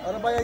अरे भाई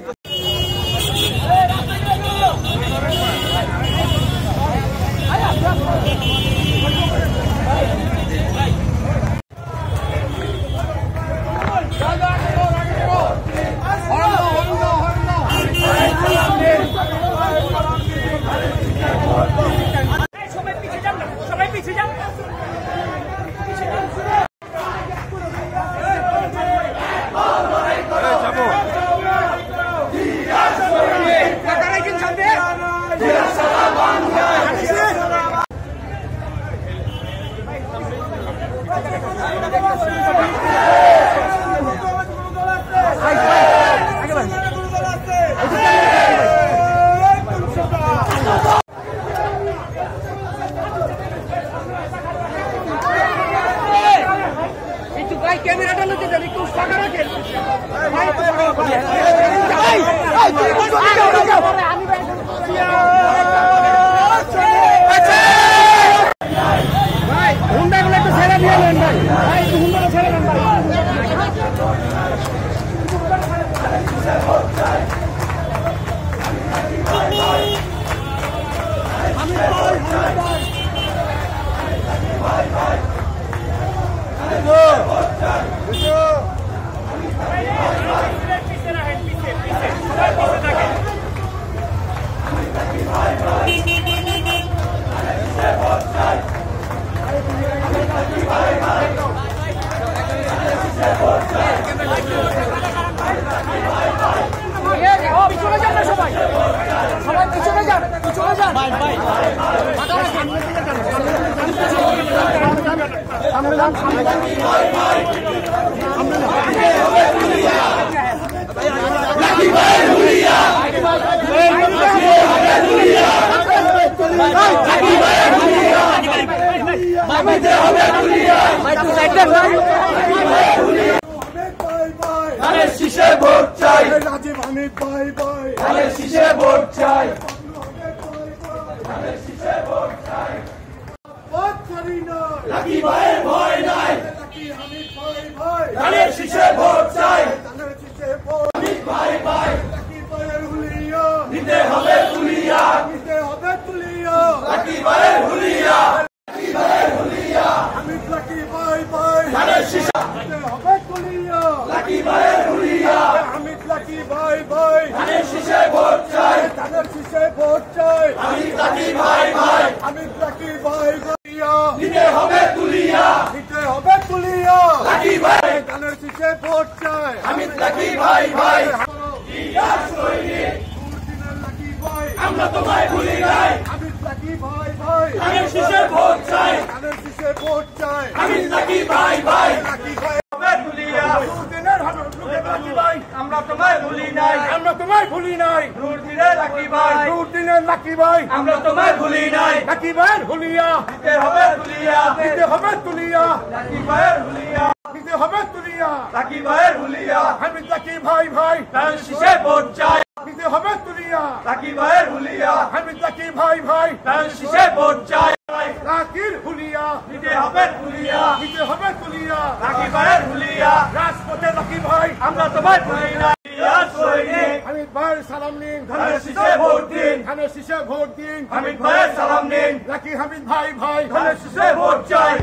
ক্যামেরাটা লুকিয়ে দেন একটু ফাঁকা রাখেন ভাই হুন্ডাগুলো একটু ছেড়ে দিয়ে নেন ভাই ভাই একটু হুন্ডাটা ছেড়ে দেন ভাই পিছনে যান না সবাই সবাই পিছনে যান ভাই ভাই সামনে যান সামনে যান লাকি ভাই হুলিয়া লাকি ভাই হুলিয়া মাইতে হবে হুলিয়া মাইতে সাইডে ভাই ধানের শীষে ভোট চাই রাজীব হামিদ ভাই ভাই ধানের শীষে ভোট চাই ধানের শীষে ভোট চাই ভোট করি না লাকি ভাইয়ের ভয় নাই লাকি হামিদ ভাই ভাই ধানের শীষে ভোট চাই ধানের শীষে ভোট হামিদ ভাই ভাই লাকি ভাইয়ের হুলিয়া নিতে হবে তুলিয়া নিতে হবে তুলিয়া লাকি ভাইয়ের হুলিয়া লাকি ভাইয়ের হুলিয়া হামিদ লাকি ভাই ভাই ধানের শীষে নিতে হবে তুলিয়া লাকি ভাইয়ের হুলিয়া হামিদ লাকি ভাই ভাই ধানের শীষে ভোট চাই ধানের শীষে ভোট চাই হামিদ লাকি ভাই ভাই হামিদ লাকি ভাই ভাইয়া নিতে হবে তুলিয়া নিতে হবে তুলিয়া লাকি ভাই ধানের শীষে ভোট চাই হামিদ লাকি ভাই ভাই ইয়ার সৈনিক দুর্দিনের লাকি ভাই আমরা তোমায় ভুলি নাই হামিদ লাকি ভাই ভাই ধানের শীষে ভোট চাই ধানের শীষে ভোট চাই হামিদ লাকি ভাই ভাই লাকি ভাই আমরা তোমায় ভুলি নাই আমরা তোমায় ভুলি নাই দুর্দিনের লাকি ভাই দুর্দিনের লাকি ভাই আমরা তোমায় ভুলি নাই লাকি ভাইয়ের হুলিয়া নিতে হবে তুলিয়া নিতে হবে তুলিয়া লাকি ভাইয়ের হুলিয়া নিতে হবে তুলিয়া লাকি ভাইয়ের হুলিয়া হামিদ লাকি ভাই ভাই ধানের শীষে ভোট চাই নিতে হবে তুলিয়া লাকি ভাইয়ের হুলিয়া হামিদ লাকি ভাই ভাই ধানের শীষে ভোট চাই লাকির হুলিয়া নিতে হবে তুলিয়া নিতে হবে তুলিয়া লাকি ভাইয়ের হুলিয়া রাজপথে লাকি ভাই আমরা তোমায় ভুলি নাই ইয়ার সৈনিক হামিদ ভাইয়ের সালাম নিন ধানের শীষে ভোট দিন ধানের শীষে ভোট দিন হামিদ ভাইয়ের সালাম নিন লাকি হামিদ ভাই ভাই ধানের শীষে ভোট চাই।